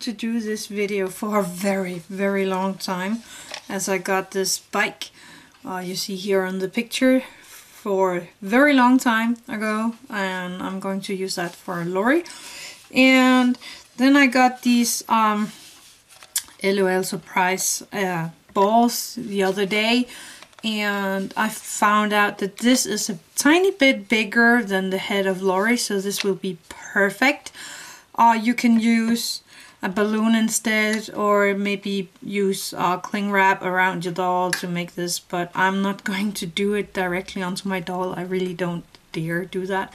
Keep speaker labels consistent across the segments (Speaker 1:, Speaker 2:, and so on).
Speaker 1: To do this video for a very long time, as I got this bike you see here on the picture for a very long time ago, and I'm going to use that for a lorry. And then I got these LOL surprise balls the other day, and I found out that this is a tiny bit bigger than the head of lorry, so this will be perfect. You can use a balloon instead, or maybe use cling wrap around your doll to make this, but I'm not going to do it directly onto my doll. I really don't dare do that,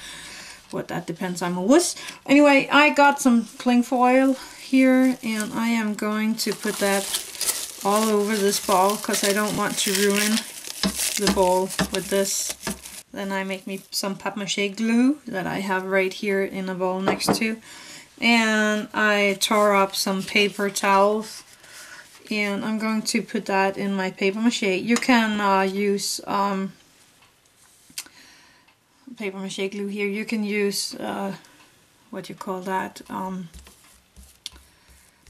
Speaker 1: but that depends, I'm a wuss. Anyway, I got some cling foil here, and I am going to put that all over this ball because I don't want to ruin the ball with this. Then I make me some papier-mâché glue that I have right here in a bowl next to. And I tore up some paper towels, and I'm going to put that in my papier-mâché. You can use papier-mâché glue here. You can use what you call that,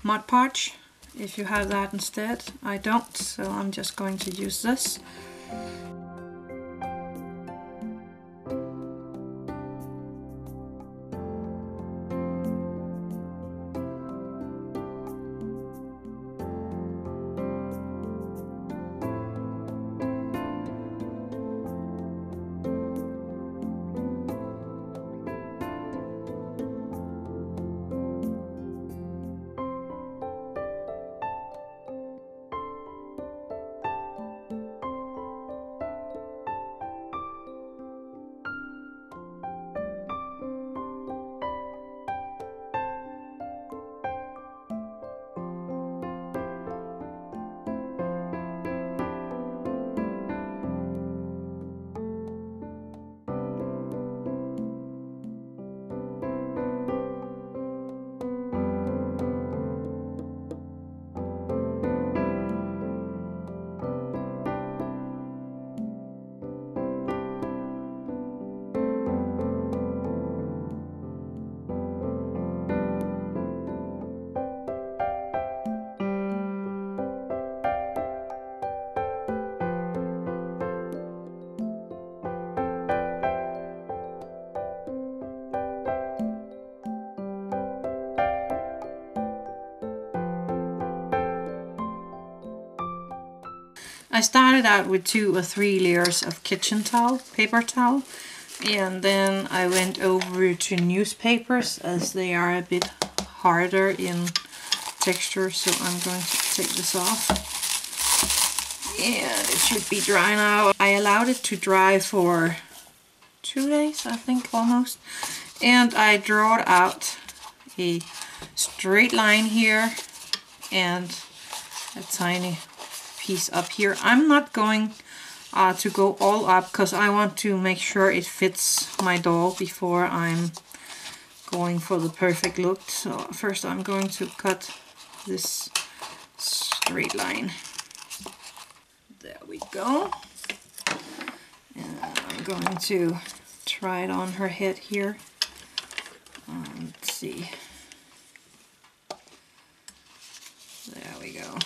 Speaker 1: Mod Podge, if you have that instead. I don't, so I'm just going to use this. I started out with 2 or 3 layers of kitchen towel, paper towel, and then I went over to newspapers as they are a bit harder in texture, so I'm going to take this off. And it should be dry now. I allowed it to dry for 2 days, I think, almost. And I drawed out a straight line here and a tiny piece up here. I'm not going to go all up because I want to make sure it fits my doll before I'm going for the perfect look. So first I'm going to cut this straight line. There we go. And I'm going to try it on her head here. Let's see. There we go.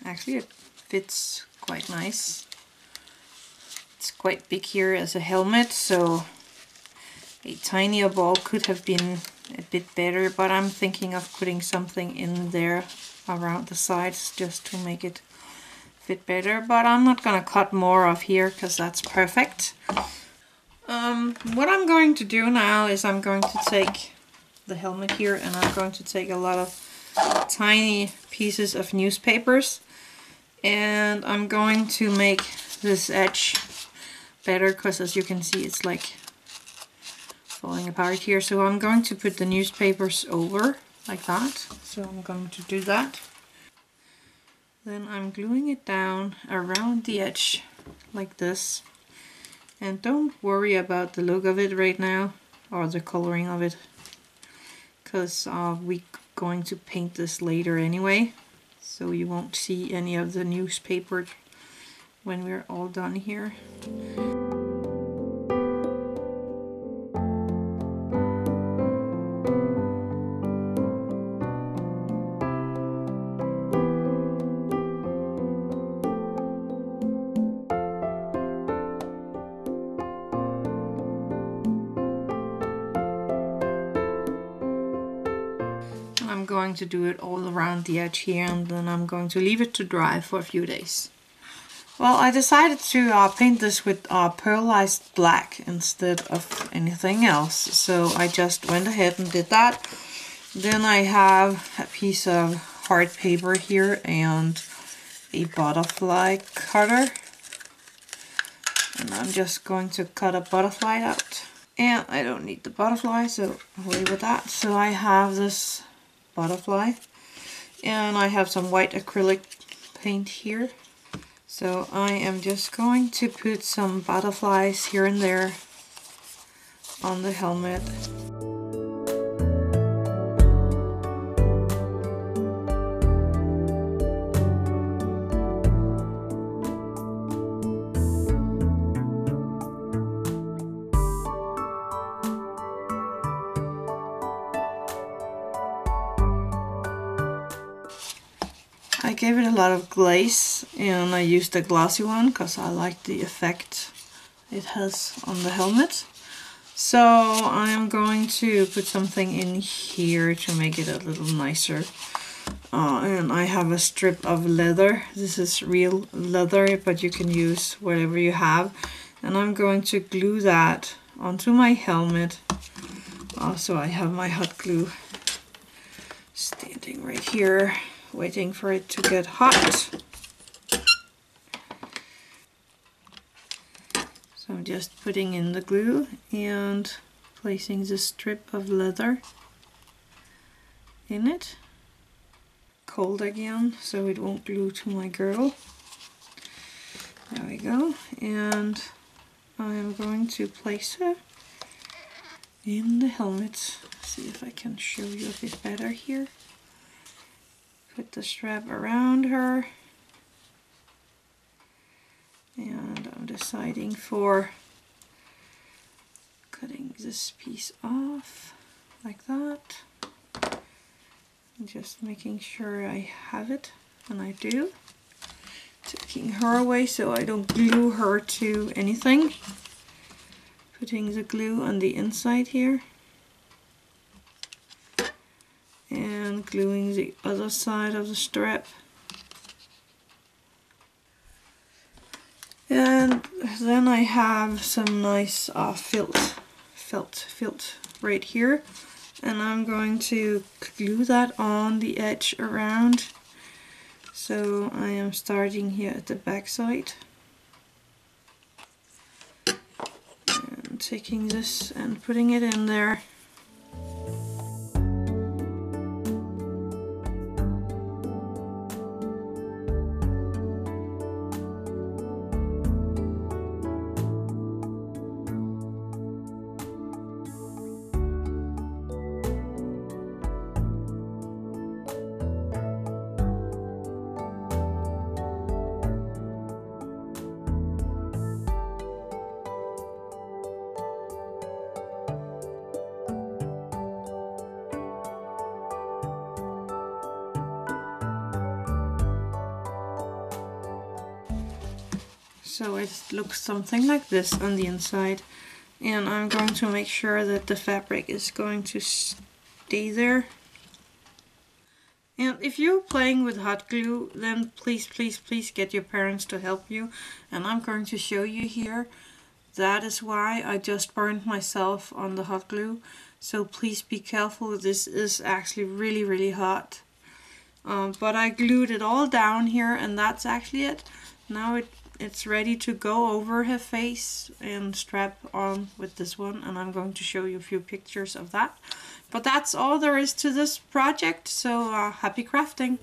Speaker 1: Actually it fits quite nice. It's quite big here as a helmet, so a tinier ball could have been a bit better, but I'm thinking of putting something in there around the sides just to make it fit better, but I'm not gonna cut more off here because that's perfect. What I'm going to do now is I'm going to take the helmet here and I'm going to take a lot of tiny pieces of newspapers, and I'm going to make this edge better because, as you can see, it's like falling apart here. So I'm going to put the newspapers over like that. So I'm going to do that. Then I'm gluing it down around the edge like this. And don't worry about the look of it right now, or the coloring of it, because we're going to paint this later anyway, so you won't see any of the newspaper when we're all done here. I'm going to do it all around the edge here, and then I'm going to leave it to dry for a few days. Well, I decided to paint this with pearlized black instead of anything else, so I just went ahead and did that. Then I have a piece of hard paper here and a butterfly cutter, and I'm just going to cut a butterfly out. And I don't need the butterfly, so away with that. So I have this butterfly, and I have some white acrylic paint here. So I am just going to put some butterflies here and there on the helmet. I gave it a lot of glaze, and I used a glossy one because I like the effect it has on the helmet. So I am going to put something in here to make it a little nicer. And I have a strip of leather. This is real leather, but you can use whatever you have. And I'm going to glue that onto my helmet. Also, I have my hot glue standing right here, waiting for it to get hot. So I'm just putting in the glue and placing the strip of leather in it. Cold again, so it won't glue to my girdle. There we go. And I am going to place her in the helmet. See if I can show you a bit better here. Put the strap around her, and I'm deciding for cutting this piece off like that, and just making sure I have it, and I do. Taking her away so I don't glue her to anything. Putting the glue on the inside here. And gluing the other side of the strap. And then I have some nice felt right here, and I'm going to glue that on the edge around. So I am starting here at the back side and taking this and putting it in there. So it looks something like this on the inside, and I'm going to make sure that the fabric is going to stay there. And if you're playing with hot glue, then please get your parents to help you, and I'm going to show you here. That is why I just burned myself on the hot glue, so please be careful. This is actually really hot. But I glued it all down here, and that's actually it. Now it's ready to go over her face and strap on with this one, and I'm going to show you a few pictures of that. But that's all there is to this project, so happy crafting!